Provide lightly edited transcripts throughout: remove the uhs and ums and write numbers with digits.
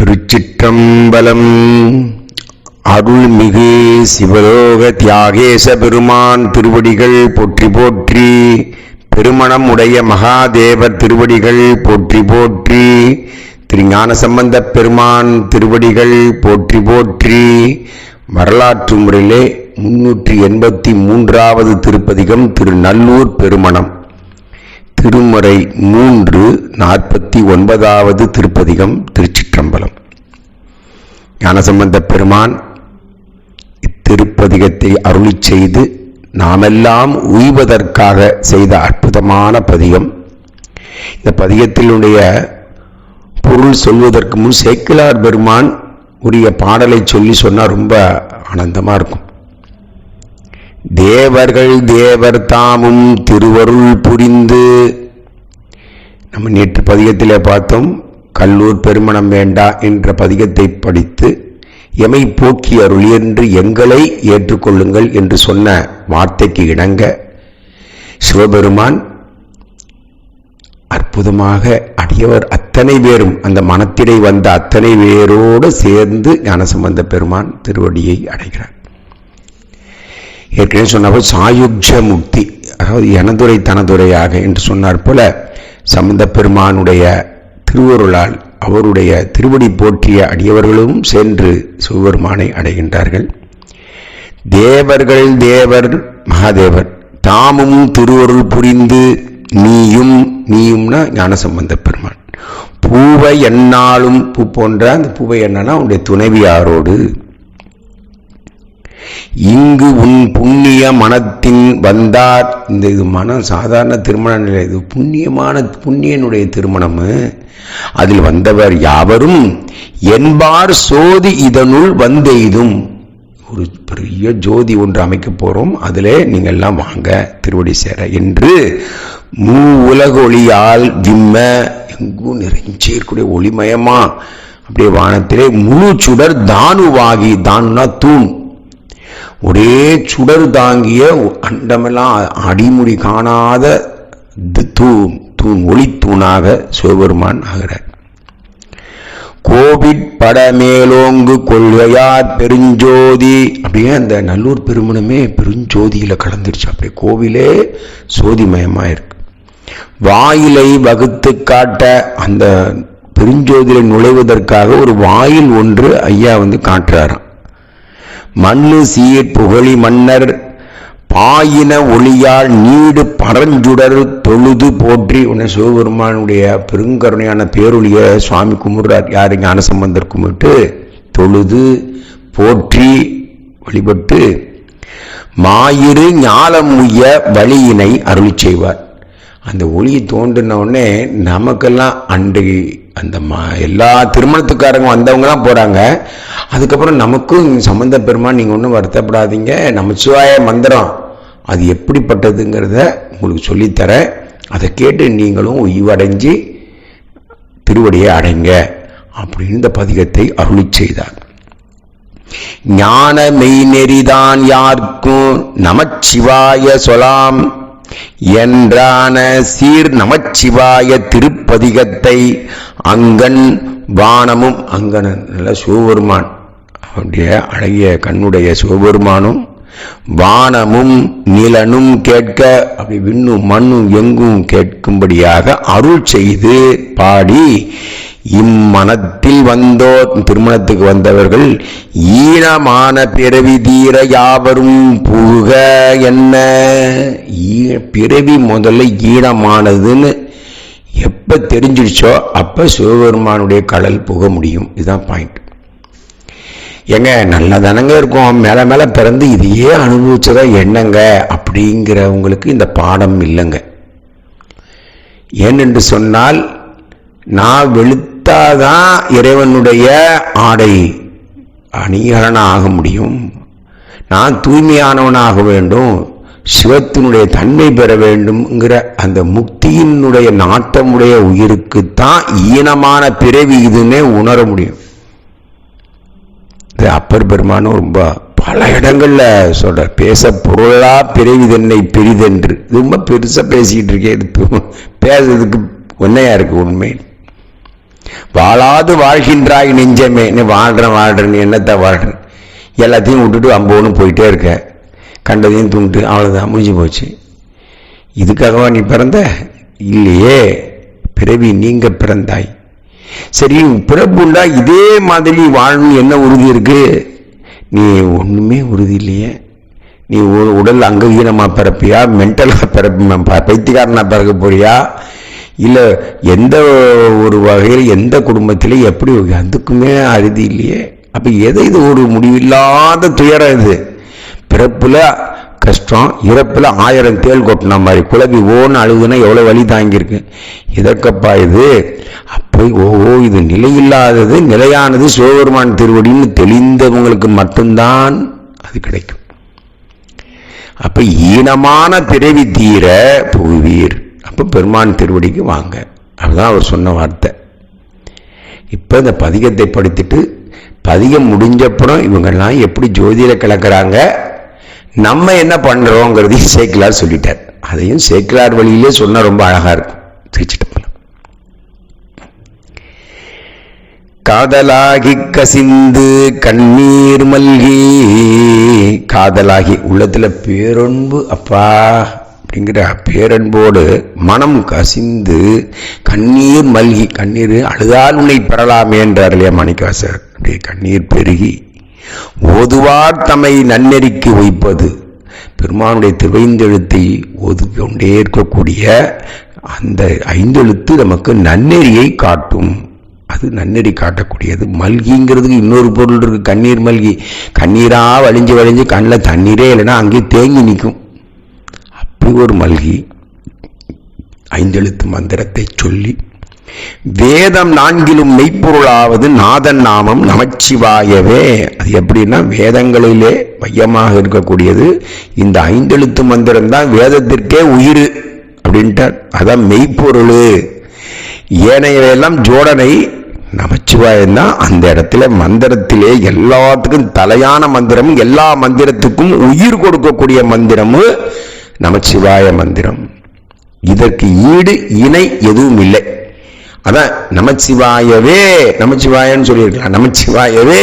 திருச்சிற்றம்பலம். அருள்மிகு சிவலோக தியாகேச பெருமான் திருவடிகள் போற்றி போற்றி. பெருமணம் உடைய மகாதேவர் திருவடிகள் போற்றி போற்றி. திருஞான சம்பந்தப் பெருமான் திருவடிகள் போற்றி போற்றி. வரலாற்று முறையிலே 383வது திருப்பதிகம் திருநல்லூர் பெருமணம். திருமுறை 349வது திருப்பதிகம் திருச்சிற்றம்பலம். ஞானசம்பந்தப் பெருமான் இத்திருப்பதிகத்தை அருளி செய்து நாமெல்லாம் உய்வதற்காக செய்த அற்புதமான பதிகம். இந்த பதிகத்தினுடைய பொருள் சொல்வதற்கு முன் சேக்கிழார் பெருமான் உரிய பாடலை சொல்லி சொன்னால் ரொம்ப ஆனந்தமாக இருக்கும். தேவர்கள் தேவர் தாமும் திருவருள் புரிந்து, நம்ம நேற்று பதிகத்திலே பார்த்தோம். கல்லூர் பெருமணம் வேண்டா என்ற பதிகத்தை படித்து எமை போக்கி அருள் என்று எங்களை ஏற்றுக்கொள்ளுங்கள் என்று சொன்ன வார்த்தைக்கு இணங்க சிவபெருமான் அற்புதமாக அடியவர் அத்தனை பேரும் அந்த மனத்திலே வந்த அத்தனை பேரோடு சேர்ந்து ஞானசம்பந்த பெருமான் திருவடியை அடைகிறார். ஏற்கனவே சொன்னபோது சாயுஜ முக்தி, அதாவது எனதுரை தனதுரையாக என்று சொன்னார் போல சம்பந்த பெருமானுடைய திருவருளால் அவருடைய திருவடி போற்றிய அடியவர்களும் சென்று சிவபெருமானை அடைகின்றார்கள். தேவர்கள் தேவர் மகாதேவர் தாமும் திருவருள் புரிந்து நீயும்னா ஞானசம்பந்த பெருமான் பூவை எண்ணாலும் பூ போன்ற அந்த பூவை எண்ணனா உன்னுடைய துணைவியாரோடு இங்கு உன் புண்ணிய மனத்தின் வந்தார். இது மனம் சாதாரண திருமண நிலை, இது புண்ணியனுடைய திருமணம். அதில் வந்தவர் யாவரும் என்பார் சோதி இதனுள் வந்தெய்தும். ஒரு பெரிய ஜோதி ஒன்று அமைக்க போறோம், அதிலே நீங்க எல்லாம் வாங்க திருவடி சேர என்று மூ உலக ஒளியால் விம்ம, எங்கும் நிறைஞ்சிருக்கூடிய ஒளிமயமா அப்படியே வானத்திலே முழு சுடர் தானுவாகி, தானுனா தூண், ஒரே சுடர் தாங்கிய அண்டமெல்லாம் அடிமுடி காணாத தூண் ஒளி தூணாக சிவபெருமான் ஆகிறார். கோவிட் படமேலோங்கு கொள்கையார் பெருஞ்சோதி. அப்படியே அந்த நல்லூர் பெருமணமே பெருஞ்சோதியில கலந்துருச்சு. அப்படியே கோவிலே சோதிமயமா இருக்கு. வாயிலை வகுத்து காட்ட, அந்த பெருஞ்சோதியில நுழைவதற்காக ஒரு வாயில் ஒன்று ஐயா காட்டுறாராம். மண்ணு சீர் புகழி மன்னர் பாயின ஒளியால் நீடு பரஞ்சுடர் தொழுது போற்றி. உன்னை சிவபெருமானுடைய பெருங்கருணையான பேரொழிய சுவாமி கும்பிடுறார். யாரு? ஞானசம்பந்தர் கும்பிட்டு தொழுது போற்றி வழிபட்டு மாயிரு ஞாலம் உய்ய வழியினை அருளி செய்வார். அந்த ஒளியை தோன்றின உடனே நமக்கெல்லாம் அன்றைக்கு அந்த எல்லா திருமணத்துக்காரங்க வந்தவங்கலாம் போறாங்க. அதுக்கப்புறம் நமக்கும் சம்பந்த பெருமான் நீங்க ஒன்றும் வருத்தப்படாதீங்க, நமச்சிவாய மந்திரம் அது எப்படிப்பட்டதுங்கிறத உங்களுக்கு சொல்லித்தர, அதை கேட்டு நீங்களும் உய்வடைஞ்சி திருவடியை அடைங்க அப்படின்னு இந்த பதிகத்தை அருளி செய்தார். ஞான மெய்நெறிதான் யாருக்கும் நமச்சிவாய சொலாம் என்றான சீர் நமச்சிவாய திருப்பதிகத்தை அங்கன் வானமும், அங்கன நல்ல சிவபெருமான் அவருடைய அழகிய கண்ணுடைய சிவபெருமானும் வானமும் நிலனும் கேட்க, அப்படி விண்ணும் மண்ணும் எங்கும் கேட்கும்படியாக அருள் செய்து பாடி இம்மனத்தில் வந்தோர், திருமணத்துக்கு வந்தவர்கள் ஈனமான பிறவி தீர யாவரும் புக என்ன. பிறவி முதல்ல ஈனமானதுன்னு எப்ப தெரிஞ்சிடுச்சோ அப்ப சிவபெருமானுடைய கடல் புக முடியும். இதுதான் பாயிண்ட். எங்க நல்லதானங்க இருக்கும், மேல மேல பிறந்து இதையே அனுபவிச்சதா என்னங்க அப்படிங்கிறவங்களுக்கு இந்த பாடம் இல்லைங்க. ஏனென்று சொன்னால், நான் வெளுத்தாதான் இறைவனுடைய ஆடை அணிகலன ஆக முடியும், நான் தூய்மையானவனாக வேண்டும், சிவத்தினுடைய தன்மை பெற வேண்டும்ங்கிற அந்த முக்தியினுடைய நாட்டமுடைய உயிருக்குத்தான் ஈனமான பிறவி இதுன்னே உணர முடியும். அப்பர் பெருமானும் ரொம்ப பல இடங்கள்ல சொல்ற, பேச பொருளா பிறவி தன்னை பெரிதென்று. ரொம்ப பெருசா பேசிக்கிட்டு இருக்கேன், இது பேசுறதுக்கு ஒன்னையா இருக்கு உண்மை. வாழாது வாழ்கின்றாய் நெஞ்சமே, நீ வாழ்றேன் என்னத்தை வாழ்றேன், எல்லாத்தையும் விட்டுட்டு அம்போன்னு போயிட்டே இருக்க, கண்டதையும் துண்டு, அவ்வளோதான், முடிஞ்சு போச்சு. இதுக்காகவா நீ பிறந்த? இல்லையே, பிறவி நீங்க பிறந்தாய். சரி, பிறப்புண்டா இதே மாதிரி வாழணும் என்ன உறுதி இருக்கு? நீ ஒண்ணுமே உறுதி இல்லையே. நீ உடல் அங்கவீனமா பிறப்பியா, மென்டலா பைத்தியக்காரனா பிறக்க போறியா, இல்ல எந்த ஒரு வகையில் எந்த குடும்பத்திலே எப்படி, அதுக்குமே அறுதி இல்லையே. அப்ப எதை இது ஒரு முடிவில்லாத துயரம். இது பிறப்புல கஷ்டம், இறப்புல 1000 தேள் கொட்டின மாதிரி குழம்பி ஓன்னு அழுகுதுன்னா எவ்வளவு வலி தாங்கியிருக்கு. இதற்கப்பா இது? அப்போ இது நிலையில்லாதது, நிலையானது சிவபெருமான் திருவடின்னு தெளிந்தவங்களுக்கு மட்டும்தான் அது கிடைக்கும். அப்ப ஈனமான பிறவி தீர புகுவீர். அப்ப பெருமான் திருவடிக்கு வாங்க, அதுதான் அவர் சொன்ன வார்த்தை. இப்ப இந்த பதிகத்தை படித்துட்டு பதிகம் முடிஞ்சப்புறம் இவங்கெல்லாம் எப்படி ஜோதியில கலக்கிறாங்க, நம்ம என்ன பண்றோங்கிறதையும் சேக்கிலார் சொல்லிட்டார். அதையும் சேக்கிலார் வழியிலே சொன்னா ரொம்ப அழகா இருக்கும். திருச்சிட்டம்பலம். காதலாகி கசிந்து கண்ணீர் மல்கி, காதலாகி உள்ளத்துல பேரன்பு அப்பா அப்படிங்கிற பேரன்போடு மனம் கசிந்து கண்ணீர் மல்கி, கண்ணீர் அழுதால் உன்னை பெறலாமே என்றார் இல்லையா மாணிக்கவாசகர். அப்படியே கண்ணீர் பெருகி ஓதுவார் தம்மை நன்னெறிக்கு வைப்பது, பெருமானுடைய திருவைந்தெழுத்தை ஓதுகொண்டே இருக்கக்கூடிய அந்த 5 எழுத்து நமக்கு நன்னெறியை காட்டும். அது நன்னெறி காட்டக்கூடியது. மல்கிங்கிறதுக்கு இன்னொரு பொருள் இருக்கு. கண்ணீர் மல்கி, கண்ணீரா வழிஞ்சு வழிஞ்சு கண்ணில் தண்ணீரே இல்லைன்னா அங்கேயே தேங்கி நிற்கும். அப்படி ஒரு மல்கி 5 எழுத்து மந்திரத்தை சொல்லி, வேதம் 4லும் மெய்ப்பொருளாவது நாதன் நாமம் நமச்சிவாயவே. அது எப்படின்னா வேதங்களிலே மையமாக இருக்கக்கூடியது இந்த 5 எழுத்து மந்திரம் தான் வேதத்திற்கே உயிர் அப்படின்ட்டார். அதான் மெய்ப்பொருள். ஏனையெல்லாம் ஜோடனை, நமச்சிவாயம் தான் அந்த இடத்துல மந்திரத்திலே எல்லாத்துக்கும் தலையான மந்திரமும் எல்லா மந்திரத்துக்கும் உயிர் கொடுக்கக்கூடிய மந்திரமும் நமச்சிவாய மந்திரம். இதற்கு ஈடு இணை எதுவும் இல்லை. அதான் நமச்சிவாயவே, நமச்சிவாயன்னு சொல்லியிருக்கலாம், நமச்சிவாயவே,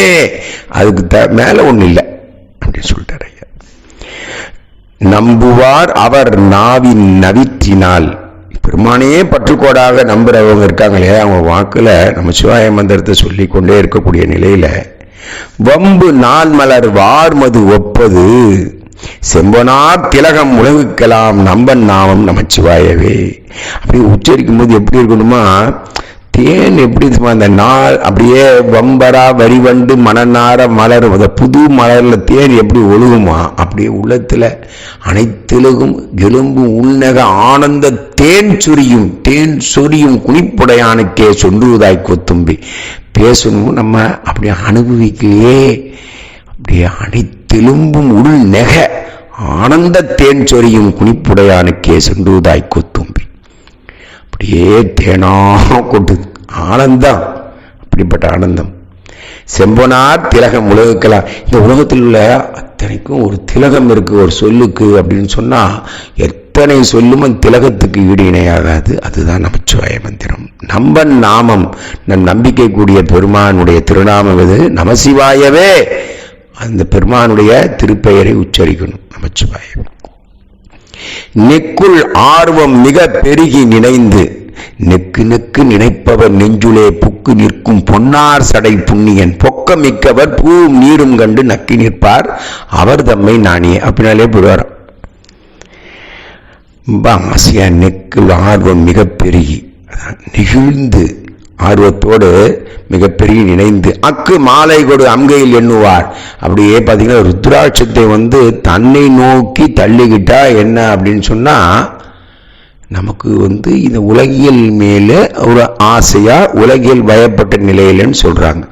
அதுக்கு மேல ஒண்ணு இல்லை அப்படின்னு சொல்லிட்டாரு ஐயா. நம்புவார் அவர் நாவின் நவிற்றினால், பெருமானையே பற்றுக்கோடாக நம்புறவங்க இருக்காங்க இல்லையா, அவங்க வாக்குல நமச்சிவாய மந்திரத்தை சொல்லி கொண்டே இருக்கக்கூடிய நிலையில வம்பு நாள் மலர் வார்மது ஒப்பது செம்பனார் திலகம் உலகுக்கலாம் நம்பன் நாமம் நமச்சிவாயவே. அப்படி உச்சரிக்கும் போது எப்படி இருக்கணுமா, தேன் எப்படி அந்த நாள் அப்படியே வம்பரா வரிவண்டு மணநார மலர், புது மலர்ல தேன் எப்படி ஒழுகுமா, அப்படியே உள்ளத்துல அனைத்திலகும் எலும்பும் உள்நக ஆனந்த தேன் சொரியும் குனிப்புடையானுக்கே சொன்றுவதாய் கொத்தும்பி. பேசணும் நம்ம அப்படியே அனுபவிக்கலையே, அப்படியே அனைத்தெலும்பும் உள் நெக ஆனந்த தேன் சொரியும் குனிப்புடையானுக்கே சென்றுவதாய் கொத்தும்பி. அப்படியே தேனா கொட்டு ஆனந்தம், அப்படிப்பட்ட ஆனந்தம். செம்பனார் திலகம் உலகுக்கலாம். இந்த உலகத்தில் உள்ள அத்தனைக்கும் ஒரு திலகம் இருக்கு ஒரு சொல்லுக்கு அப்படின்னு சொன்னா எத்தனை சொல்லும் அந்த திலகத்துக்கு ஈடு இணையாகாது. அதுதான் நமச்சிவாய மந்திரம். நம்பன் நாமம், நம் நம்பிக்கை கூடிய பெருமானுடைய திருநாமம் எது? நமசிவாயவே. அந்த பெருமானுடைய திருப்பெயரை உச்சரிக்கணும், நமச்சிவாயம். நெக்குள் ஆர்வம் மிக பெருகி நினைந்து, நெக்கு நெக்கு நினைப்பவர் நெஞ்சுளே புக்கு நிற்கும் பொன்னார் சடை புண்ணியன் பொக்க மிக்கவர் பூவும் நீரும் கண்டு நக்கி நிற்பார் அவர் தம்மை நாணியே. அப்படின்னாலே போடுவார். ஆசையா நெக்குள் ஆர்வம் மிக பெருகி நெகிழ்ந்து ஆர்வத்தோடு மிகப்பெரிய நினைந்து அக்கு மாலை கொடு அங்கையில் எண்ணுவார். அப்படியே பார்த்தீங்கன்னா ருத்ராட்சத்தை தன்னை நோக்கி தள்ளிக்கிட்டா என்ன அப்படின்னு சொன்னா, நமக்கு இந்த உலகியல் மேல ஒரு ஆசையா உலகியல் பயப்பட்ட நிலையிலன்னு சொல்றாங்க.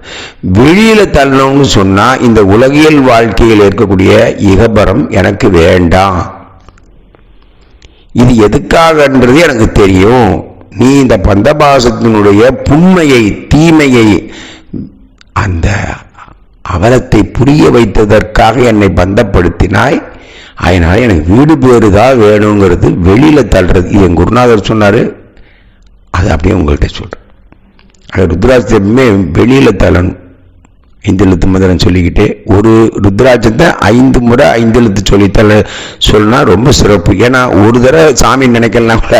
வெளியில தள்ளணும்னு சொன்னா இந்த உலகியல் வாழ்க்கையில் இருக்கக்கூடிய இகபரம் எனக்கு வேண்டாம், இது எதுக்காகன்றது எனக்கு தெரியும், நீ இந்த பந்தபாசத்தினுடைய புண்மையை தீமையை அந்த அவலத்தை புரிய வைத்ததற்காக என்னை பந்தப்படுத்தினாய், அதனால எனக்கு வீடு பேருதான் வேணுங்கிறது வெளியில தள்ளுறது. இது என் குருநாதர் சொன்னாரு, அது அப்படியே உங்கள்கிட்ட சொல்றேன். ருத்ராட்சமே வெளியில தள்ளணும். 5 எழுத்து மந்திரம் சொல்லிக்கிட்டே ஒரு ருத்ராட்சத்தை 5 முறை 5 எழுத்து சொன்னா ரொம்ப சிறப்பு. ஏன்னா ஒரு தடவை சாமி நினைக்கலாம் கூட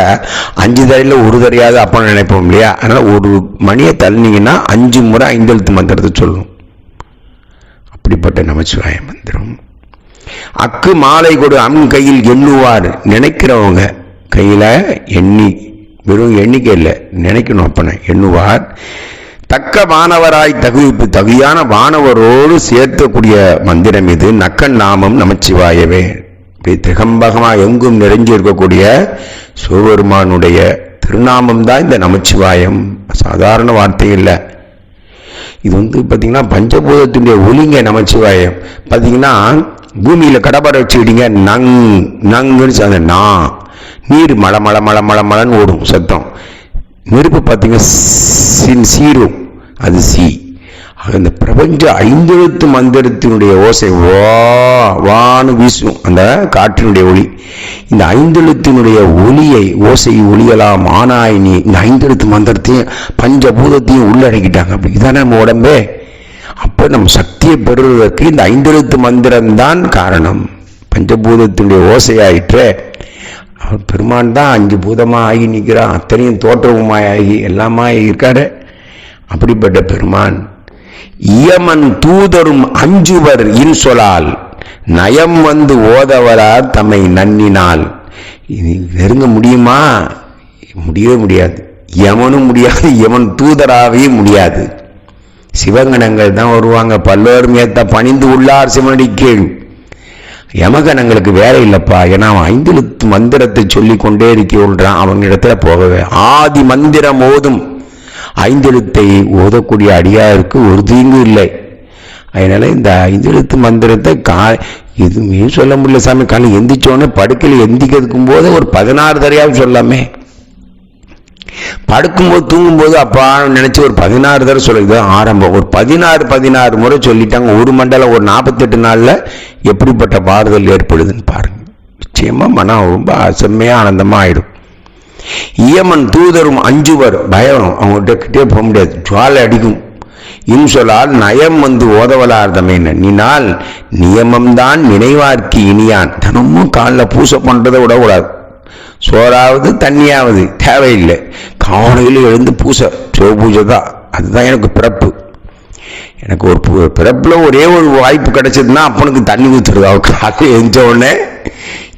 5 தடையில ஒரு தடையாவது அப்ப நினைப்போம் இல்லையா? அதனால ஒரு மணியை தள்ளினீங்கன்னா 5 முறை 5 எழுத்து மந்திரத்தை சொல்லணும். அப்படிப்பட்ட நமச்சிவாய மந்திரம். அக்கு மாலை கொடு அம் கையில் எண்ணுவார். நினைக்கிறவங்க கையில எண்ணி, வெறும் எண்ணிக்கை இல்லை, நினைக்கணும். அப்பன எண்ணுவார். தக்க வானவராய் தகுவிப்பு, தகுதியான வானவரோடு சேர்த்தக்கூடிய மந்திரம் இது. நக்கன் நாமம் நமச்சிவாயவே. இப்படி திகம்பகமா எங்கும் நிறைஞ்சு இருக்கக்கூடிய சிவபெருமானுடைய திருநாமம் தான் இந்த நமச்சிவாயம். சாதாரண வார்த்தை இல்லை. இது பார்த்தீங்கன்னா பஞ்சபூதத்தினுடைய ஒலிங்க நமச்சிவாயம். பார்த்தீங்கன்னா பூமியில கடப்பாரை வச்சுக்கிட்டீங்க, நங்குன்னு அந்த நீர் மலை மலை மலை மலை மலைன்னு ஓடும் சத்தம். நெருப்பு பார்த்தீங்கன்னா சீரும், அது சி. அந்த பிரபஞ்ச 5 எழுத்து மந்திரத்தினுடைய ஓசை வான்னு வீசும் அந்த காற்றினுடைய ஒளி. இந்த 5 எழுத்தினுடைய ஒளியை ஓசை ஒளியலாம் ஆனாய் நீ. இந்த 5 எழுத்து மந்திரத்தையும் பஞ்சபூதத்தையும் உள்ளடக்கிட்டாங்க. அப்படி இதான நம்ம உடம்பே. அப்ப நம்ம சக்தியை பெறுவதற்கு இந்த 5 எழுத்து மந்திரம் தான் காரணம். பஞ்சபூதத்தினுடைய ஓசையாயிற்று. பெருமான் தான் 5 பூதமா ஆகி நிற்கிறான். அத்தனையும் தோற்றவுமாயாகி எல்லாமா இருக்காரு. அப்படிப்பட்ட பெருமான் இயமன் தூதரும் அஞ்சுவர் இன்சொலால் நயம் வந்து ஓதவரார் தம்மை நன்னினால். இது நெருங்க முடியுமா? முடியவே முடியாது. யமனும் முடியாது, யமன் தூதராகவே முடியாது. சிவகணங்கள் தான் வருவாங்க. பல்லோரும் ஏத்த பணிந்து உள்ளார் சிவனடி கீழ். யமகணங்களுக்கு வேலை இல்லப்பா. ஏன்னா அவன் 5 எழுத்து மந்திரத்தை சொல்லி கொண்டே இருக்கின்றான். அவங்க இடத்துல போகவே ஆதி மந்திரம் ஓதும் 5 எழுத்தை ஓதக்கூடிய அடியாருக்கு ஒரு தீங்கு இல்லை. அதனால இந்த 5 எழுத்து மந்திரத்தை எதுவுமே சொல்ல முடியல சாமி. காலை எந்திரிச்சோடனே படுக்கையில் எந்திக்கிறதுக்கும் போது ஒரு 16 தடவையாவது சொல்லாமே. படுக்கும்போது தூங்கும்போது அப்பா நினைச்சு ஒரு 16 தடவை சொல்லுது ஆரம்பம். ஒரு 16 முறை சொல்லிட்டாங்க. ஒரு மண்டலம் ஒரு 48 நாள்ல எப்படிப்பட்ட மாறுதல் ஏற்படுதுன்னு பாருங்க. நிச்சயமா மனம் ரொம்ப செம்மையா ஆனந்தமா ஆயிடும். இயமன் தூதரும் அஞ்சுவர். பயம், அவங்ககிட்ட கிட்டே போக முடியாது, ஜுவாலை அடிக்கும். இன்சொலால் நயம் வந்து ஓதவலார்தமே நன்னினால் நியமம்தான் நினைவார்க்கு இனியான். தினமும் காலில் பூசை பண்றதை விடக்கூடாது. சோறாவது தண்ணியாவது தேவையில்லை. காலையில் எழுந்து பூசை, சிவ பூஜை தான். அதுதான் எனக்கு பிறப்பு. எனக்கு ஒரு பிறப்புல ஒரே ஒரு வாய்ப்பு கிடைச்சதுன்னா அப்பனுக்கு தண்ணி ஊத்துறது. அவர் காலையில் எழுந்த உடனே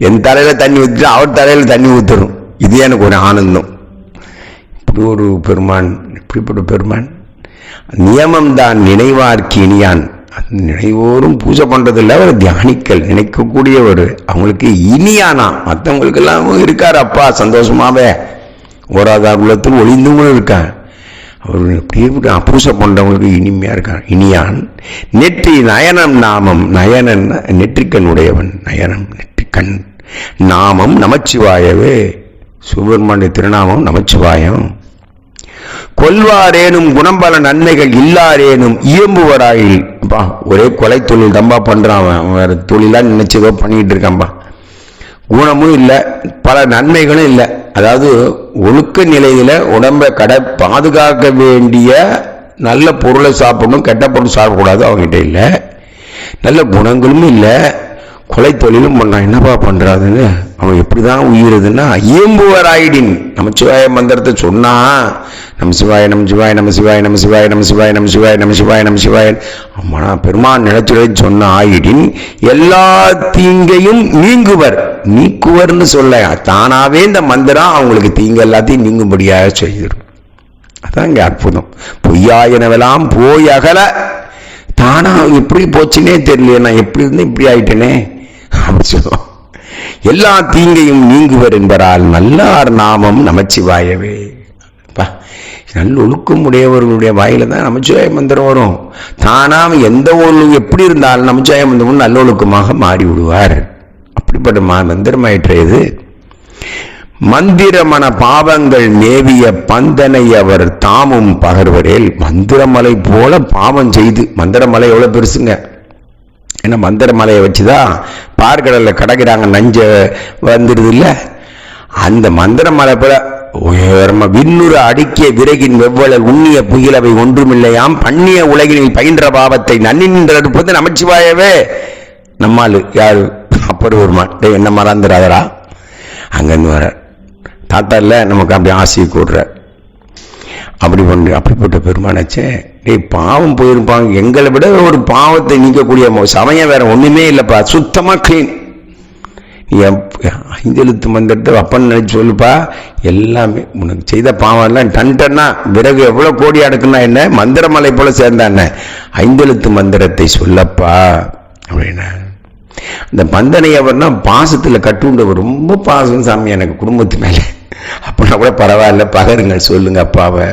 என் தலையில தண்ணி ஊற்றிட்டு அவர் தலையில தண்ணி ஊத்துரும். இது எனக்கு ஒரு ஆனந்தம். இப்படி ஒரு பெருமான், இப்படிப்பட்ட பெருமான் நியமம் தான் நினைவார்க்கு இனியான். நினைவோரும் பூஜை பண்றதில்ல, அவர் தியானிக்கல் நினைக்கக்கூடிய ஒரு அவங்களுக்கு இனியானா. மற்றவங்களுக்கு எல்லாம் இருக்காரு அப்பா சந்தோஷமாவே ஓராதார் உள்ளத்தில் ஒளிந்துங்களும் இருக்கான். அவர் அப்படியே பூசை பண்றவங்களுக்கு இனிமையா இருக்கான். இனியான் நெற்றி நயனம் நாமம். நயனன் நெற்றிக்கண் உடையவன். நயனம் நெற்றிக்கண். நாமம் நமச்சிவாயவே. சுப்பிரமணிய திருநாமம் நமச்சிவாயம். கொல்வாரேனும் குணம்பல நன்மைகள் இல்லாரேனும் இயம்புவராயில். ஒரே கொலை தொழில் தம்பா பண்றான். வேற தொழிலா நினைச்சதோ பண்ணிட்டு இருக்கான்பா. குணமும் இல்லை, பல நன்மைகளும் இல்லை. அதாவது ஒழுக்க நிலையில உடம்பை பாதுகாக்க வேண்டிய நல்ல பொருளை சாப்பிடணும், கெட்ட பொருள் சாப்பிடக்கூடாது அவங்ககிட்ட இல்லை. நல்ல குணங்களும் இல்லை, கொலை தொழிலும் பண்ணான். என்னப்பா பண்றாதுன்னு அவன் எப்படிதான் உயிரதுன்னா இயம்புவராயிடின். நமச்சிவாய மந்திரத்தை சொன்னா நம்ம சிவாய நம்ம சிவாய நம்ம சிவாய நம்ம சிவாய நம்ம சிவாய நம்ம சிவாய நம்ம சிவாய நம்ம சிவாய அம்மா பெருமான் நினைச்சுடன் சொன்ன ஆயிடின் எல்லா தீங்கையும் நீங்குவர். நீக்குவர்னு சொல்ல தானாவே இந்த மந்திரம் அவங்களுக்கு தீங்கு எல்லாத்தையும் நீங்கும்படியாக செய்திடும். அதான் இங்க அற்புதம். பொய்யாயினவெல்லாம் போய் அகல. தானா எப்படி போச்சுன்னே தெரியல, நான் எப்படி இருந்து இப்படி ஆயிட்டேனே அப்படி சொல்லுவோம். எல்லா தீங்கையும் நீங்குவர் என்பதால் நல்லார் நாமம் நமச்சிவாயவே. நல்ல ஒழுக்கம் உடையவர்களுடைய வாயில தான் நமச்சிவாய மந்திரம் வரும். தானா எந்த ஒரு எப்படி இருந்தாலும் நமச்சிவாய மந்திரம் நல்ல ஒழுக்கமாக மாறி விடுவார். அப்படிப்பட்ட மந்திரமாயிற்று இது. மந்திரமன பாவங்கள் மேவிய பந்தனை அவர் தாமும் பகர்வரேல். மந்திரமலை போல பாவம் செய்து, மந்திரமலை எவ்வளவு பெருசுங்க. ஏன்னா மந்திரமலையை வச்சுதான் பார்க்கடல்ல கிடைக்கிறாங்க, நஞ்ச வந்துடுது இல்ல. அந்த மந்திரமலை போல விண்ணுறு அடுக்கிய விறகின் வெவ்வளல் உண்ணிய புகிலவை ஒன்றுமில்லையாம் பண்ணிய உலகினில் பயின்ற பாவத்தை நன்னின்றது நமச்சிவாயவே. நம்மால் யாரு அப்பர் பெருமான் என்ன மறந்துடாதரா அங்கிருந்து வர தாத்தா இல்ல நமக்கு அப்படி ஆசையை கூடுற அப்படி பண்ணு. அப்படிப்பட்ட பெருமானாச்சே பாவம் போயிருப்பாங்க. எங்களை விட ஒரு பாவத்தை நீக்கக்கூடிய சமயம் வேற ஒண்ணுமே இல்லப்பா, சுத்தமா கிளீன். ஐந்தெழுத்து மந்திரத்தை அப்பன்னு நினைச்சு சொல்லுப்பா, எல்லாமே உனக்கு செய்த பாவம் எல்லாம் டன் டன்னா விறகு எவ்வளவு கோடி அடுக்குன்னா என்ன, மந்திரமலை போல சேர்ந்தா என்ன, ஐந்தெழுத்து மந்திரத்தை சொல்லப்பா அப்படின்னா. அந்த பந்தனை அவர்னா பாசத்துல கட்டுண்டவர், ரொம்ப பாசம் சாமி எனக்கு குடும்பத்து மேல, அப்படின்னா கூட பரவாயில்ல பகருங்கள் சொல்லுங்க அப்பாவை.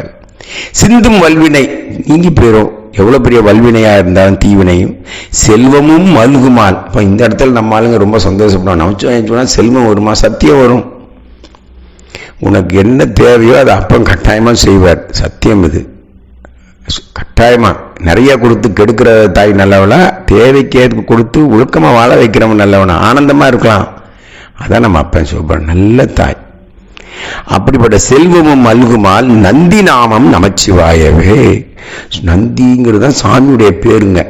சிந்தும் வல்வினை நீங்கி போயிடும், எவ்வளவு பெரிய வல்வினையா இருந்தாலும் தீவினையும். செல்வமும் மல்குமால். இப்ப இந்த இடத்துல நம்ம ஆளுங்க ரொம்ப சந்தோஷப்படுவோம், நமச்சு செல்வம் வருமா, சத்தியம் வரும். உனக்கு என்ன தேவையோ அதை அப்பம் கட்டாயமா செய்வார், சத்தியம் இது கட்டாயமா. நிறைய கொடுத்து கெடுக்கிற தாய் நல்லவனா, தேவைக்கு கொடுத்து ஒழுக்கமா வாழ வைக்கிறவன் நல்லவனா, ஆனந்தமா இருக்கலாம். அதான் நம்ம அப்பன் சொல்றான், நல்ல தாய். அப்படிப்பட்ட செல்வமும் மல்குமால் நந்தி நாமம் நமச்சிவாயவே. நந்திங்கிறது சாமியுடைய பேருங்க.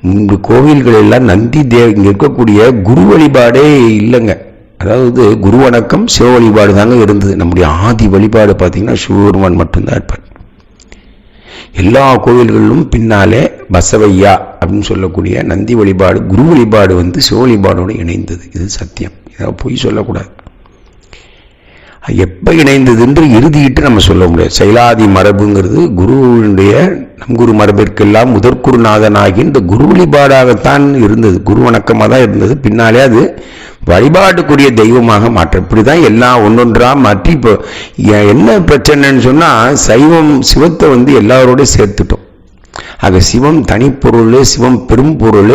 முன்பு கோவில்கள் எல்லாம் நந்தி இங்க இருக்கக்கூடிய குரு வழிபாடே இல்லைங்க. அதாவது குரு வணக்கம் சிவ வழிபாடு தாங்க இருந்தது. நம்முடைய ஆதி வழிபாடு பார்த்தீங்கன்னா சிவபெருமான் மட்டும்தான் இருப்பார். எல்லா கோவில்களிலும் பின்னாலே பசவையா அப்படின்னு சொல்லக்கூடிய நந்தி வழிபாடு, குரு வழிபாடு சிவ வழிபாடோடு இணைந்தது. இது சத்தியம், இதை பொய் சொல்லக்கூடாது. எப்ப இணைந்தது என்று இறுதியிட்டு நம்ம சொல்ல முடியாது. செயலாதி மரபுங்கிறது குருவுடைய நம் குரு மரபிற்கெல்லாம் முதற்குருநாதனாகி இந்த குரு வழிபாடாகத்தான் இருந்தது, குரு வணக்கமாக தான் இருந்தது. பின்னாலே அது வழிபாட்டுக்குரிய தெய்வமாக மாற்ற, இப்படிதான் எல்லாம் ஒன்னொன்றா மாற்றி. இப்போ என்ன பிரச்சனைன்னு சொன்னா, சைவம் சிவத்தை எல்லாரோட சேர்த்துட்டோம். ஆக சிவம் தனிப்பொருள், சிவம் பெரும் பொருள்,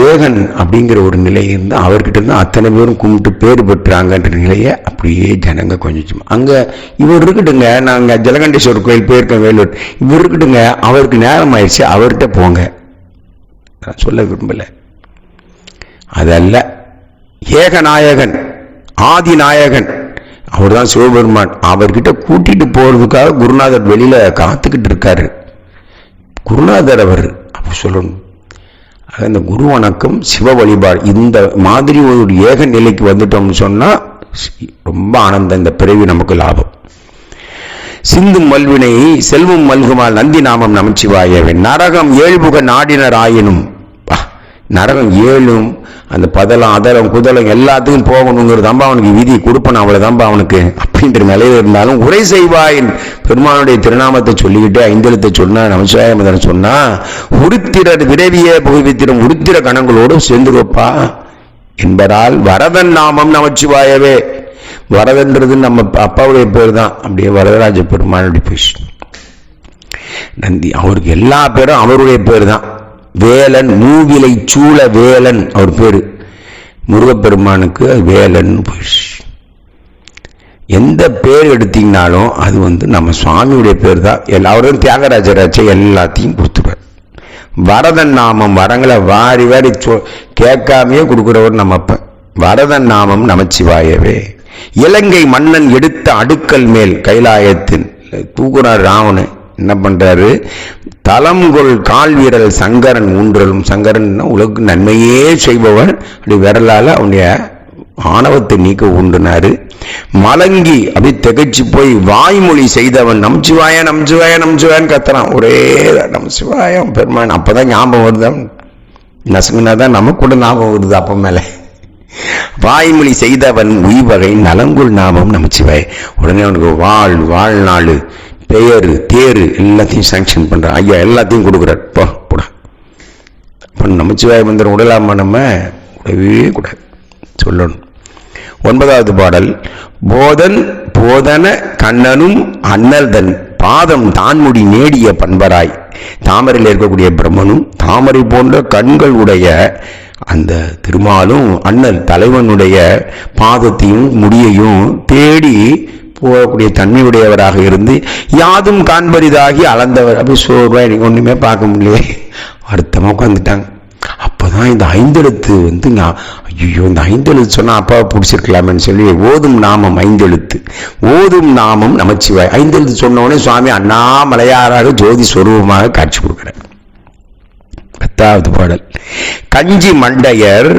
ஏகன் அப்படிங்கிற ஒரு நிலை இருந்து அவர்கிட்ட இருந்து அத்தனை பேரும் கும்பிட்டு பேர் பெற்றாங்கன்ற நிலையை அப்படியே ஜனங்க கொஞ்சம் அங்க இவர் இருக்கட்டுங்க. நாங்க ஜலகண்டேஸ்வரர் கோயில் போயிருக்கோம், வேலூர். இவர் இருக்கட்டுங்க, அவருக்கு நேரம் ஆயிடுச்சு, அவர்கிட்ட போங்க. சொல்ல விரும்பல, அதல்ல. ஏகநாயகன், ஆதிநாயகன் அவர் தான் சிவபெருமான். அவர்கிட்ட கூட்டிட்டு போறதுக்காக குருநாதர் வெளியில காத்துக்கிட்டு இருக்காரு. குருநாதர் அவர் அப்படி சொல்லணும். அந்த குரு வணக்கம் சிவ வழிபாடு இந்த மாதிரி ஒரு ஏக நிலைக்கு வந்துட்டோம்னு சொன்னா ரொம்ப ஆனந்தம், இந்த பிறவி நமக்கு லாபம். சிந்தும் மல்வினை செல்வம் மல்குமால் நந்தி நாமம் நமச்சிவாயவே. நரகம் ஏழ்புக நாடினர் ஆயினும், நரகம் ஏழும் அந்த பதலம் அதலம் குதலம் எல்லாத்துக்கும் போகணுங்கிறது தான்பா அவனுக்கு விதி கொடுப்பன, அவ்வளவுதான்பா அவனுக்கு அப்படின்ற நிலையில இருந்தாலும் உரை செய்வாயின் பெருமானுடைய திருநாமத்தை சொல்லிக்கிட்டு ஐந்தெழுத்தை சொன்னா, நமச்சிவாய சொன்னா உருத்திரர் விரைவிய புகுவித்திரம் உருத்திர கணங்களோடு சேர்ந்துருப்பா என்பதால் வரதன் நாமம் நமச்சிவாயவே. வரதன்றது நம்ம அப்பாவுடைய பேர் தான், அப்படியே வரதராஜ பெருமானுடைய பேர். நந்தி அவருக்கு எல்லா பேரும் அவருடைய பேர் தான். வேலன், மூவிலை சூழ வேலன் அவர் பேரு. முருகப்பெருமானுக்கு வேலன் போயிடுச்சு. எந்த பேர் எடுத்தீங்கனாலும் அது நம்ம சுவாமியுடைய பேர் தான். எல்லாரும் தியாகராஜராட்சி எல்லாத்தையும் கொடுத்துருவார். வரதன் நாமம் வரங்களை வாரி வாரி கேட்காமையே கொடுக்குறவர் நம்ம அப்ப. வரதன் நாமம் நமச்சிவாயவே. இலங்கை மன்னன் எடுத்த அடுக்கல் மேல் கைலாயத்தின் தூக்குறார் ராவணன். என்ன பண்றாரு, தலம்கொள் கால் வீரல் சங்கரன் ஊன்றலும். சங்கரன் உலகு நன்மையே செய்பவன். அப்படி விரலால அவனுடைய ஆணவத்தை நீக்க ஊன்றினாரு. மலங்கி அப்படி திகைச்சு போய் வாய்மொழி செய்தவன் நமச்சிவாய நமச்சிவாய நமச்சிவாயன்னு கத்துறான். ஒரே நமச்சிவாயம் பெருமான். அப்பதான் ஞாபகம் வருது, நசுங்கினாதான் நமக்கு கூட ஞாபகம் வருது அப்ப மேல. வாய்மொழி செய்தவன் உய்வகை நலங்குள் நாமம் நமச்சிவாய. உடனே அவனுக்கு வாழ்நாள் பெயரு தேரு எல்லாத்தையும் சாங்ஷன் பண்றான். ஐயா எல்லாத்தையும் கொடுக்குறார். போடா நமச்சிவாய மந்திரம் உடலாமா? நம்ம உடவே கூடாது, சொல்லணும். 9வது பாடல். போதன் போதன கண்ணனும் அண்ணல் தன் பாதம் தான்முடி நேடிய பண்பராய். தாமரையில் இருக்கக்கூடிய பிரம்மனும் தாமரை போன்ற கண்கள் உடைய அந்த திருமாலும் அண்ணல் தலைவனுடைய பாதத்தையும் முடியையும் தேடி போகக்கூடிய தன்மையுடையவராக இருந்து யாதும் காண்பரிதாகி அளந்தவர். அப்படி சொல்றாய், ஒண்ணுமே பார்க்க முடியல, வருத்தமா உட்காந்துட்டாங்க. அப்பதான் அப்பதான் இந்த ஐந்தெழுத்து வந்து ஐயோ இந்த ஐந்தெழுத்து சொன்னா அப்பாவை பிடிச்சிருக்கலாமேன்னு சொல்லி ஓதும் நாமம் ஐந்தெழுத்து, ஓதும் நாமம் நமச்சிவாய். ஐந்தெழுத்து சொன்னோடனே சுவாமி அண்ணாமலையாராக ஜோதி ஸ்வரூபமாக காட்சி கொடுக்கிறார். 10வது பாடல். கஞ்சி மண்டையர்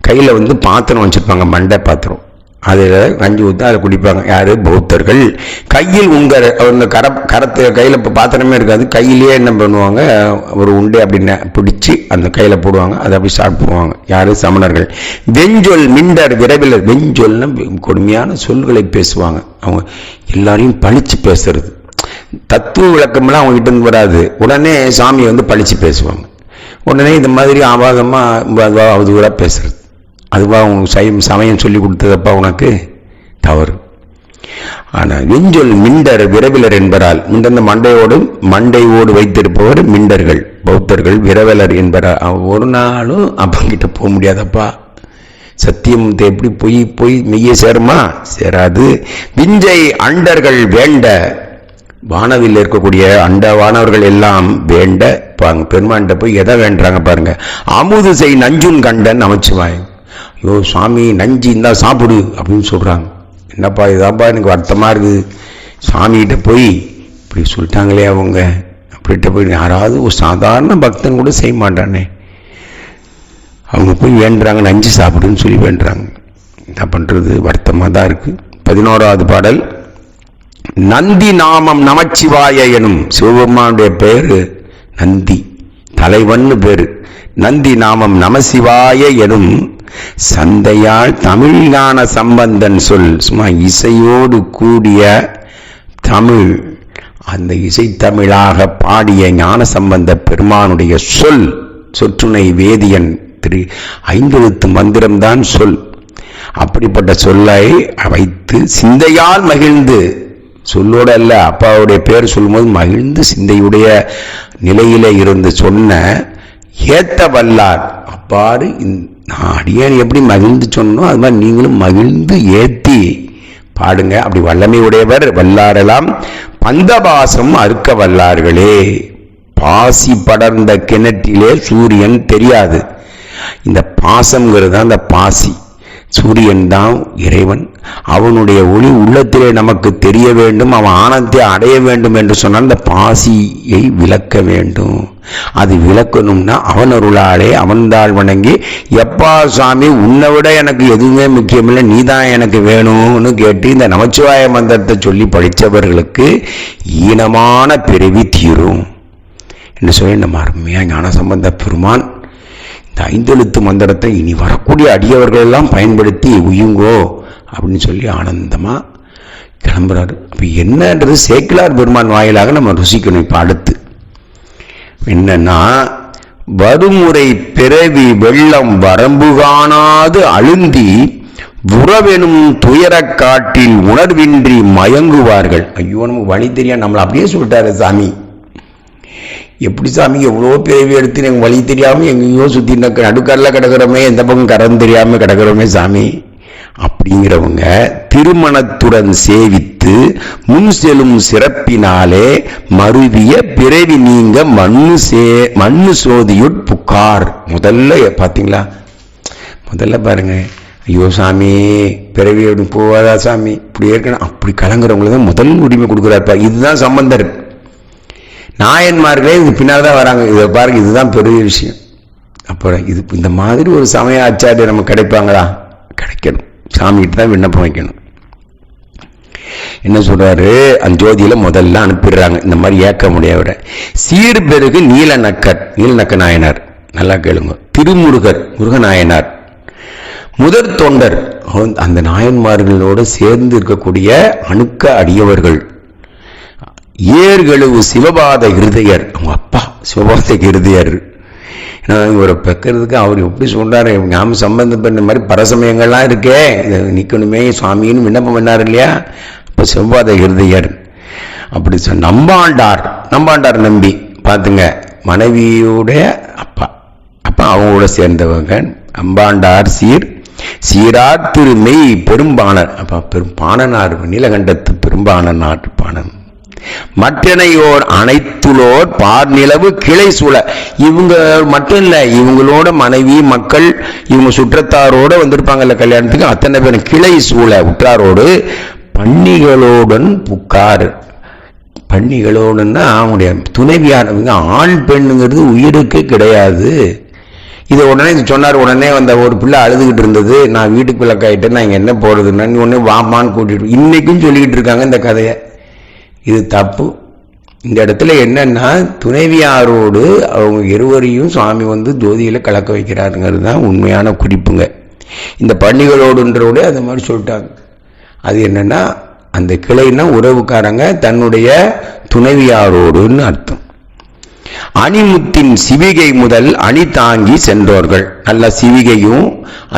கையில வந்து பாத்திரம் வச்சிருப்பாங்க, மண்டை பாத்திரம், அதில் கஞ்சி ஊற்றி அதை குடிப்பாங்க. யாரு? பௌத்தர்கள். கையில் உங்க கரத்து கையில் இப்போ பாத்திரமே இருக்காது, கையிலேயே என்ன பண்ணுவாங்க, ஒரு உண்டை அப்படின்னு பிடிச்சி அந்த கையில் போடுவாங்க, அதை அப்படி சாப்பிடுவாங்க. யாரு? சமணர்கள். வெஞ்சொல் மிண்டர் விரைவில். வெஞ்சொல்னா கொடுமையான சொல்களை பேசுவாங்க. அவங்க எல்லாரையும் பழிச்சு பேசுறது, தத்துவ விளக்கம்லாம் அவங்க கிட்ட இருந்து வராது. உடனே சாமியை வந்து பழிச்சு பேசுவாங்க. உடனே இந்த மாதிரி ஆபாதமாக அவதூறாக பேசுறது. அதுவா உனக்கு சமயம் சொல்லி கொடுத்ததப்பா உனக்கு? தவறு. ஆனால் வெஞ்சொல் மிண்டர் விரவிலர் என்பதால், மிண்டர் மண்டையோடு வைத்திருப்பவர் மிண்டர்கள், பௌத்தர்கள். விரவலர் என்பதால் ஒரு நாளும் அப்பங்கிட்ட போக முடியாதப்பா. சத்தியம் எப்படி போய் மெய்ய சேருமா? சேராது. விஞ்சை அண்டர்கள் வேண்ட, வானவில் இருக்கக்கூடிய அண்ட வானவர்கள் எல்லாம் வேண்ட பெருமான்கிட்ட போய் எதை வேண்டாங்க பாருங்க. அமுது செய் நஞ்சுன் கண்டன் நமச்சிவாய். ஐயோ சுவாமி நஞ்சு இருந்தா சாப்பிடு அப்படின்னு சொல்றாங்க. என்னப்பா இதாப்பா எனக்கு வருத்தமா இருக்குது, சாமிகிட்ட போய் இப்படி சொல்லிட்டாங்களே அவங்க அப்படின்ட்டு போய் யாராவது ஒரு சாதாரண பக்தன் கூட செய்ய மாட்டானே, அவங்க போய் வேண்டுறாங்க நஞ்சு சாப்பிடுன்னு சொல்லி வேண்டுறாங்க. என்ன பண்றது? வருத்தமா தான் இருக்கு. 11வது பாடல். நந்தி நாமம் நமச்சிவாய எனும். சிவபெருமானுடைய பேரு நந்தி, தலைவன்னு பேரு. நந்தி நாமம் நமசிவாய எனும் சந்தையால் தமிழ் ஞான சம்பந்தன் சொல். சும்மா இசையோடு கூடிய தமிழ், அந்த இசைத்தமிழாக பாடிய ஞான சம்பந்த பெருமானுடைய சொல். சொற்றுணை வேதியன் ஐந்தெழுத்து மந்திரம்தான் சொல். அப்படிப்பட்ட சொல்லை வைத்து சிந்தையால் மகிழ்ந்து, சொல்லோட அல்ல, அப்பாவுடைய பேர் சொல்லும்போது மகிழ்ந்து சிந்தையுடைய நிலையில இருந்து சொன்ன ஏத்த வல்லார். அப்பாரு அடியான் எப்படி மகிழ்ந்து சொன்னோம் அது மாதிரி நீங்களும் மகிழ்ந்து ஏத்தி பாடுங்க. அப்படி வல்லமை உடையவர். வல்லாரெல்லாம் பந்தபாசம் அறுக்க வல்லார்களே. பாசி படர்ந்த கிணற்றிலே சூரியன் தெரியாது. இந்த பாசம்ங்கிறது அந்த பாசி, சூரியன் தான் இறைவன். அவனுடைய ஒளி உள்ளத்திலே நமக்கு தெரிய வேண்டும், அவன் ஆனந்தத்தை அடைய வேண்டும் என்று சொன்னால் அந்த பாசியை விளக்க வேண்டும். அது விளக்கணும்னா அவன் அருளாலே அவன்தாள் வணங்கி, எப்பா சாமி உன்னை விட எனக்கு எதுவுமே முக்கியமில்லை, நீதான் எனக்கு வேணும்னு கேட்டு இந்த நமச்சிவாய மந்திரத்தை சொல்லி படித்தவர்களுக்கு ஈனமான பிறவி தீரும் என்று சொல்லி நம்ம அருமையா ஞான சம்பந்த பெருமான் இந்த ஐந்தெழுத்து மந்திரத்தை இனி வரக்கூடிய அடியவர்கள் எல்லாம் பயன்படுத்தி உயுங்கோ அப்படின்னு சொல்லி ஆனந்தமா கிளம்புறாரு. அப்ப என்னன்றது சேக்கிலார் பெருமான் வாயிலாக நம்ம ருசிக்கணும். இப்ப அடுத்து என்னன்னா, வருமுறை பிறவி வெள்ளம் வரம்பு காணாது அழுந்தி உறவெனும் துயரக் காட்டில் உணர்வின்றி மயங்குவார்கள். ஐயோ நமக்கு வழி தெரியாது, நம்மளை அப்படியே சொல்லிட்டாரு சாமி. எப்படி சாமி எவ்வளோ பிறவி எடுத்து எனக்கு வழி தெரியாம எங்கேயோ சுத்தி நடுக்கடல கிடக்கிறோமே, எந்த பக்கம் கரம் தெரியாம கிடக்கிறோமே சாமி அப்படிங்கிறவங்க திருமணத்துடன் சேவித்து முன் செல்லும் சிறப்பினாலே மருவிய பிறவி நீங்க மண்ணு சோதியுட் புகார். முதல்ல பாத்தீங்களா, முதல்ல பாருங்க, ஐயோ சாமி பிறவி போவாதா சாமி இப்படி இருக்கணும் அப்படி கலங்குறவங்களுக்கு தான் முதல் உரிமை கொடுக்குறாருப்பா. இதுதான் சம்பந்தர். நாயன்மார்களே இது பின்னால்தான் வராங்க. இதை பாருங்க, இதுதான் பெரிய விஷயம். அப்புறம் இது இந்த மாதிரி ஒரு சமய ஆச்சாரியர் நமக்கு கிடைப்பாங்களா? கிடைக்கணும். சாமிகிட்ட தான் விண்ணப்பம் வைக்கணும். என்ன சொல்றாரு, அந்த ஜோதியில முதல்ல அனுப்பிடுறாங்க இந்த மாதிரி ஏற்க முடியாத சீர்பெருகு நீலநக்க நாயனார். நல்லா கேளுங்க. திருமுருகர் முருகநாயனார் முதற் தொண்டர். அந்த நாயன்மார்களோடு சேர்ந்து இருக்கக்கூடிய அணுக்க அடியவர்கள். ஏர்களு சிவபாத இருதயர். அவங்க அப்பா சிவபாத இருதயர். இவரை பெக்கிறதுக்கு அவர் எப்படி சொல்றாரு, ஞாபக சம்பந்தம் பண்ண மாதிரி பரசமயங்கள்லாம் இருக்கே, இதை நிக்கணுமே சுவாமின்னு விண்ணப்பம் பண்ணார் இல்லையா? அப்ப சிவபாத இருதயர் அப்படி நம்பாண்டார் நம்பி பாத்துங்க, மனைவியுடைய அப்பா அவங்களோட சேர்ந்தவங்க. அம்பாண்டார் சீரார் திருமெய் பெரும்பாணர். அப்ப பெரும்பாணனார், நீலகண்டத்து பெரும்பாணனார் பாணன். மற்றனையோர் அனைத்துலோர் பார்நிலவு கிளை சூழ. இவங்க மட்டும் இல்ல, இவங்களோட மனைவி மக்கள் இவங்க சுற்றத்தாரோட வந்திருப்பாங்கல்ல கல்யாணத்துக்கு, அத்தனை பேர் கிளை சூழ உற்றாரோடு பன்னிகளோடன் புக்கார். பன்னிகளோடுன்னா அவனுடைய துணைவியானவங்க. ஆண் பெண்ணுங்கிறது உயிருக்கு கிடையாது. இதை உடனே சொன்னார். உடனே அந்த ஒரு பிள்ளை அழுதுகிட்டு இருந்தது, நான் வீட்டுக்கு விளக்காயிட்டேன், நான் இங்கே என்ன போறதுன்னா உடனே வாமான்னு கூட்டிட்டு இன்னைக்கும் சொல்லிக்கிட்டு இருக்காங்க இந்த கதையை. இது தப்பு. இந்த இடத்துல என்னன்னா துணைவியாரோடு அவங்க இருவரையும் சுவாமி ஜோதியில கலக்க வைக்கிறாருங்கிறது தான் உண்மையான குறிப்புங்க. இந்த பன்னிகளோடுன்றோட அந்த மாதிரி சொல்லிட்டாங்க. அது என்னன்னா அந்த கிளைன்னா உறவுக்காரங்க தன்னுடைய துணைவியாரோடுன்னு அர்த்தம். அணிமுத்தின் சிவிகை முதல் அணி தாங்கி சென்றோர்கள். நல்ல சிவிகையும்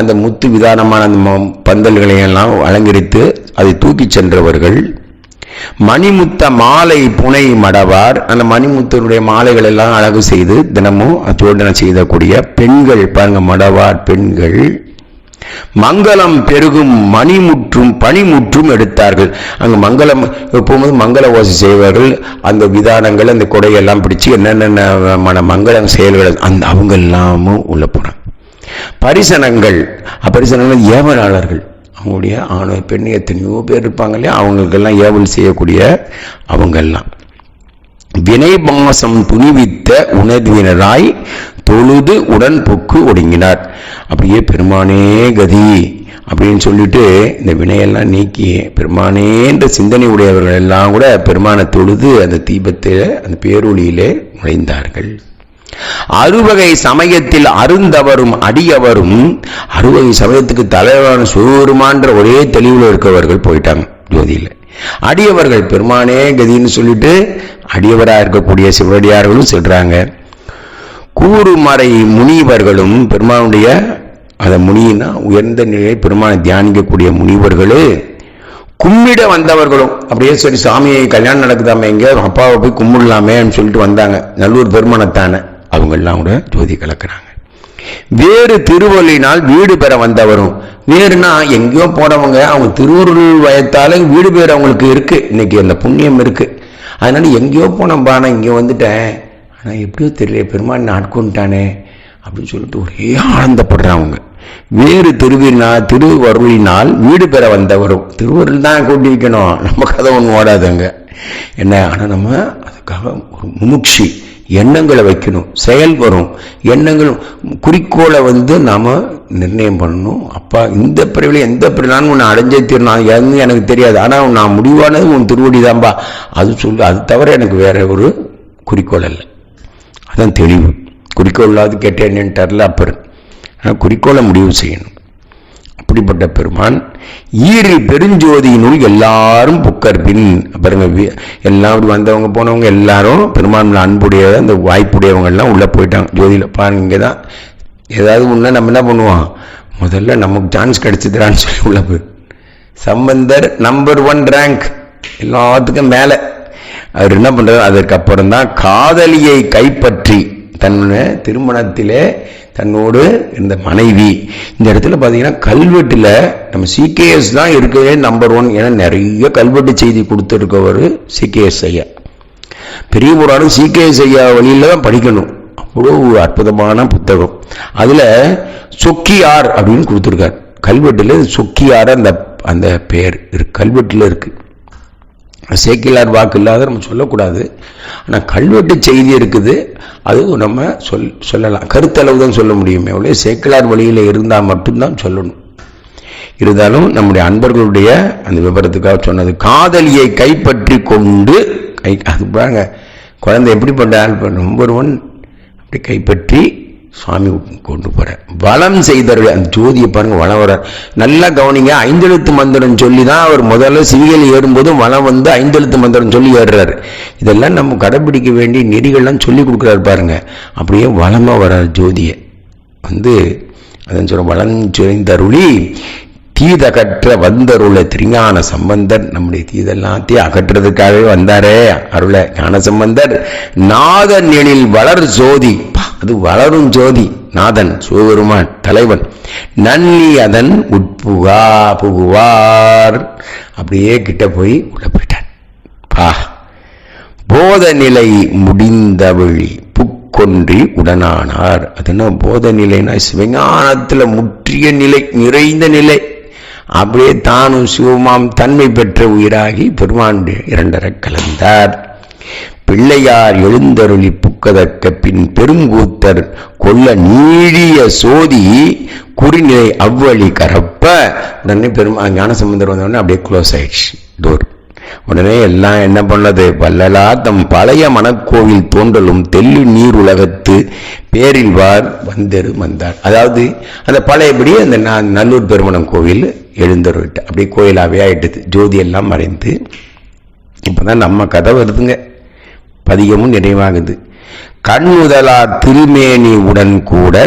அந்த முத்து விதானமான அந்த பந்தல்களையெல்லாம் அலங்கரித்து அதை தூக்கி சென்றவர்கள். மணிமுத்த மாலை புனை மடவார். அந்த மணிமுத்தனுடைய மாலைகள் எல்லாம் அழகு செய்து தினமும் சோதனை செய்தக்கூடிய பெண்கள் பாருங்க, மடவார் பெண்கள். மங்களம் பெருகும் மணிமுற்றும் பனிமுற்றும் எடுத்தார்கள். அங்க மங்களம் போகும்போது மங்கள ஓசை செய்வார்கள். அந்த விதானங்கள் அந்த கொடையெல்லாம் பிடிச்சு என்னென்ன மங்களம் செயல்கள் அந்த அவங்க எல்லாமும் உள்ள போனாங்க. பரிசனங்கள் ஏவலாளர்கள். அவங்களுடைய ஆணவ பெண் எத்தனையோ பேர் இருப்பாங்க இல்லையா, அவங்களுக்கெல்லாம் ஏவல் செய்யக்கூடிய அவங்கெல்லாம் வினைபாசம் துணிவித்த உணர்வினராய் தொழுது உடன் பொக்கு ஒடுங்கினார். அப்படியே பெருமானே கதி அப்படின்னு சொல்லிட்டு இந்த வினையெல்லாம் நீக்கி பெருமானேன்ற சிந்தனை உடையவர்கள் எல்லாம் கூட பெருமானை தொழுது அந்த தீபத்தில் அந்த பேரொளியிலே நுழைந்தார்கள். அறுவகை சமயத்தில் அருந்தவரும் அடியவரும். அறுவகை சமயத்துக்கு தலைவரான சிவபெருமான்ற ஒரே தெளிவில் இருக்கவர்கள் போயிட்டாங்க ஜோதியில. அடியவர்கள் பெருமானே கதின்னு சொல்லிட்டு அடியவரா இருக்கக்கூடிய சிவடியார்களும் சொல்றாங்க. கூறுமறை முனிவர்களும் பெருமானுடைய அந்த முனியினா உயர்ந்த நிலையை பெருமானை தியானிக்கக்கூடிய முனிவர்களு. கும்பிட வந்தவர்களும் அப்படியே சரி சாமியை கல்யாணம் நடக்குதாமே, எங்க அப்பாவை போய் கும்பிடலாமேன்னு சொல்லிட்டு வந்தாங்க. நல்லூர் பெருமானத்தானே அவங்க எல்லாம் கூட ஜோதி கலக்கிறாங்க. வேறு திருவள்ளினால் வீடு பெற வந்தவரும். வேறுனா எங்கேயோ போனவங்க, அவங்க திருவருள் வயத்தால வீடு பேர் அவங்களுக்கு இருக்கு, இன்னைக்கு அந்த புண்ணியம் இருக்கு. அதனால எங்கேயோ போனப்பா நான் இங்கே வந்துட்டேன், ஆனால் எப்படியோ தெரியல பெருமான் ஆட்கொண்டானே அப்படின்னு சொல்லிட்டு ஒரே ஆனந்தப்படுறாங்க. வேறு திருவருளினால் வீடு பெற வந்தவரும். திருவருள் தான் கூட்டி வைக்கணும், நம்ம கதை ஒன்று ஓடாதுங்க என்ன. ஆனால் நம்ம அதுக்காக ஒரு முமுட்சி எண்ணங்களை வைக்கணும், செயல் வரும். எண்ணங்களும் குறிக்கோளை நாம நிர்ணயம் பண்ணணும். அப்பா இந்த பிரிவில் எந்த பிரிவிலான்னு உன்னை அடைஞ்சே தீரணும் எனக்கு தெரியாது, ஆனால் நான் முடிவானது உன் திருவடி தான்பா அது சொல்லு. அது தவிர எனக்கு வேற ஒரு குறிக்கோள் அல்ல. அதான் தெளிவு. குறிக்கோள் இல்லாது கேட்டேன்னுட்டார்ல அப்பர். ஆனால் குறிக்கோளை முடிவு செய்யணும். அப்படிப்பட்ட பெருமான் ஈரி பெருஞ்சோதியினுள் எல்லாரும் புக்கற்பின். பாருங்க, எல்லாம் அப்படி வந்தவங்க போனவங்க எல்லாரும் பெருமான் அன்புடைய அந்த வாய்ப்புடையவங்க எல்லாம் உள்ள போயிட்டாங்க ஜோதியில. பாருங்க, இங்கதான் ஏதாவது ஒண்ணு நம்ம என்ன பண்ணுவோம், முதல்ல நமக்கு சான்ஸ் கிடைச்சதுடான்னு சொல்லி உள்ள போய் சம்பந்தர் நம்பர் 1 ரேங்க் எல்லாத்துக்கும் மேல. அவர் என்ன பண்றாரு, அதற்கப்புறம் தான் காதலியை கைப்பற்றி தன்னுடைய திருமணத்திலே தன்னோடு இருந்த மனைவி. இந்த இடத்துல பார்த்தீங்கன்னா கல்வெட்டில் நம்ம சிகேஎஸ் தான் இருக்கவே நம்பர் 1. ஏன்னா நிறைய கல்வெட்டு செய்தி கொடுத்துருக்கவர் சிகேஎஸ் ஐயா. பெரிய புராணம் சிகேஎஸ் ஐயா வழியில தான் படிக்கணும். அவ்வளோ அற்புதமான புத்தகம். அதில் சொக்கியார் அப்படின்னு கொடுத்துருக்காரு கல்வெட்டில். சொக்கியார் அந்த பெயர் கல்வெட்டில் இருக்கு. சேக்கிலார் வாக்கு இல்லாத நம்ம சொல்லக்கூடாது. ஆனால் கல்வெட்டு செய்தி இருக்குது, அது நம்ம சொல்லலாம். கருத்தளவு தான் சொல்ல முடியுமே, அவ்வளோ சேக்கிலார் வழியில் இருந்தால் மட்டும்தான் சொல்லணும். இருந்தாலும் நம்முடைய அன்பர்களுடைய அந்த விபரத்துக்காக சொன்னது. காதலியை கைப்பற்றி கொண்டு அது பாருங்க, குழந்தை எப்படிப்பட்ட ஆள் நம்பர் 1 அப்படி கைப்பற்றி சுவாமி கொண்டு போற. வளம் செய்தவர்கள் அந்த ஜோதியை பாருங்க, வளம் வர நல்லா கவனிங்க. 5 எழுத்து மந்திரம் சொல்லி தான் அவர் முதல்ல சிவிகையில் ஏறும்போதும் வளம் 5 எழுத்து மந்திரம் சொல்லி ஏறுறாரு. இதெல்லாம் நம்ம கடைபிடிக்க வேண்டிய நெறிகள்லாம் சொல்லி கொடுக்குறாரு பாருங்க. அப்படியே வளமா வர ஜோதியை அதன் சொல்ற வளம் செய்தருளி தீதகற்ற வந்தருள திருஞான சம்பந்தர். நம்முடைய தீதெல்லாத்தையும் அகற்றுறதுக்காகவே வந்தாரே அருள ஞான சம்பந்தர். நாதன் எழில் வளர் ஜோதி, அது வளரும் ஜோதி. நாதன் சிவபெருமான் தலைவன். நன்னி அதன் புகுவார். அப்படியே கிட்ட போய் உள்ள போயிட்டார். போத நிலை முடிந்த வழி புக்கொன்றி உடனானார். அதுனா போத நிலைனா சிவஞானத்துல முற்றிய நிலை, நிறைந்த நிலை. அப்படியே தானும் சிவமாம் தன்மை பெற்ற உயிராகி பெருமாண்டு இரண்டரை கலந்தார். பிள்ளையார் எழுந்தருளி புக்கதற்க பின் பெருங்கூத்தர் கொல்ல நீழிய சோதி குறிநிலை அவ்வழி கரப்ப உடனே ஞானசம்பந்தர் வந்தவுடனே அப்படியே க்ளோஸ் ஆயிடுச்சு டோர். உடனே எல்லாம் என்ன பண்ணது, வள்ளலா தம் பழைய மணக்கோவில் தோன்றலும் தெல்லு நீர் உலகத்து பேரில்வார் வந்தரு வந்தார். அதாவது அந்த பழையபடி அந்த நல்லூர் பெருமணம் கோவில் எழுந்தருவிட்டு அப்படியே கோயிலாவே ஆயிட்டது. ஜோதி எல்லாம் மறைந்து இப்பதான் நம்ம கதை வருதுங்க, பதிகமும் நிறைவாகுது. கண்ணுதலார் திருமேனி உடன் கூட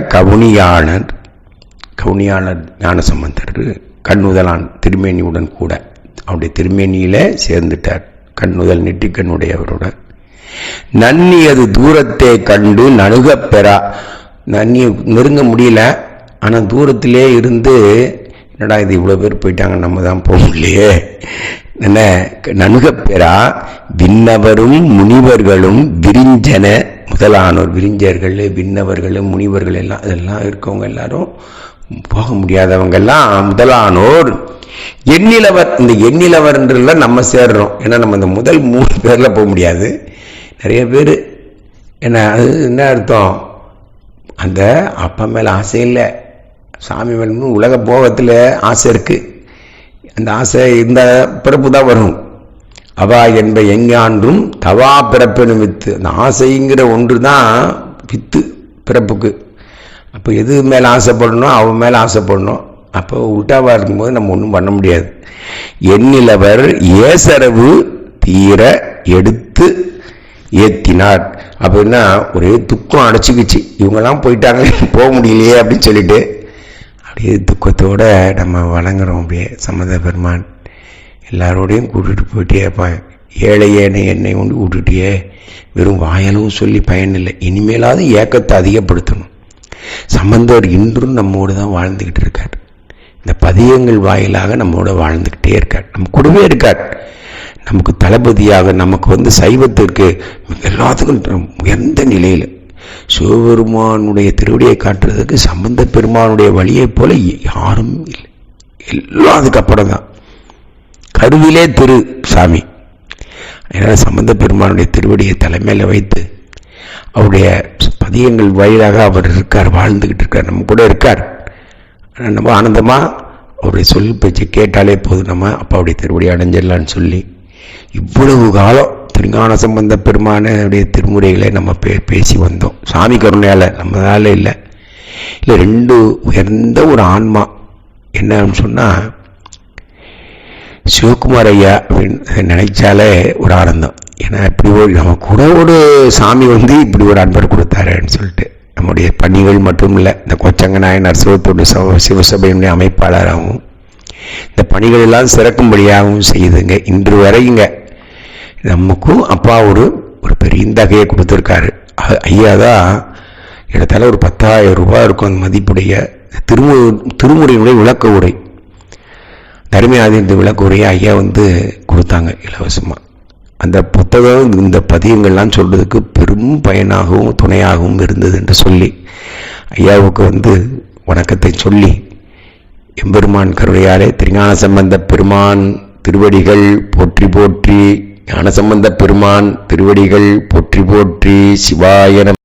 கவுனியாளர் ஞானசம்பந்தர் கண்ணுதலான் திருமேனி உடன் கூட அவருடைய திருமேனியில சேர்ந்துட்டார். கண்ணுதல் நெற்றிக்கண்ணுடையவரோட நன்னியது தூரத்தை கண்டு நணுகப் பெறா. நன்னி நெருங்க முடியல, ஆனா தூரத்திலே இருந்து என்னடா இது இவ்வளவு பேர் போயிட்டாங்க, நம்ம தான் போக முடியலையே என்ன நணுகப் பெறா. விண்ணவரும் முனிவர்களும் விரிஞ்சன முதலானோர், விரிஞ்சர்கள் விண்ணவர்கள் முனிவர்கள் எல்லாம் அதெல்லாம் இருக்கவங்க எல்லாரும் போக முடியாதவங்க எல்லாம் முதலானோர் எண்ணிலவர். இந்த எண்ணிலவர்ன்றதுல நம்ம சேர்றோம். ஏன்னா நம்ம இந்த முதல் 3 பேர்ல போக முடியாது. நிறைய பேர் என்ன அது என்ன அர்த்தம், அந்த அப்பா மேல ஆசை இல்லை, சாமி மேல உலக போகத்துல ஆசை இருக்கு. அந்த ஆசை இந்த பிறப்பு தான் வரும். அவா என்ப எங்கான்றும் தவா பிறப்பெனும் வித்து. அந்த ஆசைங்கிற ஒன்று தான் வித்து பிறப்புக்கு. அப்போ எது மேலே ஆசைப்படணும், அவன் மேலே ஆசைப்படணும். அப்போ உல்டாவா இருக்கும்போது நம்ம ஒன்றும் பண்ண முடியாது. எண்ணிலவர் ஏசரவு தீர எடுத்து ஏத்தினார். அப்படின்னா ஒரே துக்கம் அடைச்சிக்கிச்சு, இவங்கெல்லாம் போயிட்டாங்க போக முடியலையே அப்படின்னு சொல்லிட்டு அப்படியே துக்கத்தோட நம்ம வணங்குறோம். அப்படியே சம்பந்த பெருமான் எல்லாரோடையும் கூட்டிட்டு போயிட்டேப்பா, ஏழை ஏனை என்னை கொண்டு விட்டுட்டியே, வெறும் வாயளவு சொல்லி பயனில்லை, இனிமேலாவது ஏக்கத்தை அதிகப்படுத்தணும். சம்பந்தர் இன்றும் நம்மோடு தான் வாழ்ந்துகிட்டு இருக்கார். இந்த பதியங்கள் வாயிலாக நம்மோட வாழ்ந்துகிட்டே இருக்கார், நம்ம கூடவே இருக்கார். நமக்கு தளபதியாக நமக்கு சைவத்திற்கு எல்லாத்துக்கும் உயர்ந்த நிலையில் சிவபெருமானுடைய திருவடியை காட்டுறதுக்கு சம்பந்த பெருமானுடைய வழியை போல யாரும் இல்லை. எல்லாம் அதுக்கப்புறம் தான் கருவிலே திரு சாமி. அதனால சம்பந்த பெருமானுடைய திருவடியை தலைமையில வைத்து அவருடைய பதியங்கள் வழியாக அவர் இருக்கார், வாழ்ந்துகிட்டு இருக்கார், நம்ம கூட இருக்கார். நம்ம ஆனந்தமா அவருடைய சொல் பேச்சு கேட்டாலே போதும், நம்ம அப்பாவுடைய திருவடி அடைஞ்சிடலான்னு சொல்லி இவ்வளவு காலம் திருஞான சம்பந்த பெருமானுடைய திருமுறைகளை நம்ம பேசி வந்தோம். சாமி கருணையால, நம்மளால இல்லை. ரெண்டு உயர்ந்த ஒரு ஆன்மா என்னன்னு சொன்னா சிவகுமார் ஐயா அப்படின்னு நினைச்சாலே ஒரு ஆனந்தம். ஏன்னா இப்படி நம்ம கூட ஒரு சாமி இப்படி ஒரு அன்பர் கொடுத்தாருன்னு சொல்லிட்டு நம்முடைய பணிகள் மட்டும் இல்லை, இந்த கொச்சங்க நாயனார் சிவத்தொண்டு சிவசபையினுடைய அமைப்பாளராகவும் இந்த பணிகள் எல்லாம் சிறக்கும்படியாகவும் செய்யுதுங்க. இன்று வரையுங்க நமக்கும் அப்பா ஒரு பெரிய தகையை கொடுத்துருக்காரு. ஐயா தான் இடத்தால ஒரு 10,000 ரூபாய் இருக்கும் அந்த மதிப்புடைய திருமுறையினுடைய விளக்க உரை, தர்மியாதி இந்த விளக்க உரையை ஐயா கொடுத்தாங்க இலவசமாக. அந்த புத்தகம் இந்த பதியங்கள்லாம் சொல்றதுக்கு பெரும் பயனாகவும் துணையாகவும் இருந்தது என்று சொல்லி ஐயாவுக்கு வணக்கத்தை சொல்லி எம்பெருமான் கருணையாலே திருஞான சம்பந்த பெருமான் திருவடிகள் போற்றி போற்றி, ஞானசம்பந்த பெருமான் திருவடிகள் போற்றி போற்றி, சிவாய நம.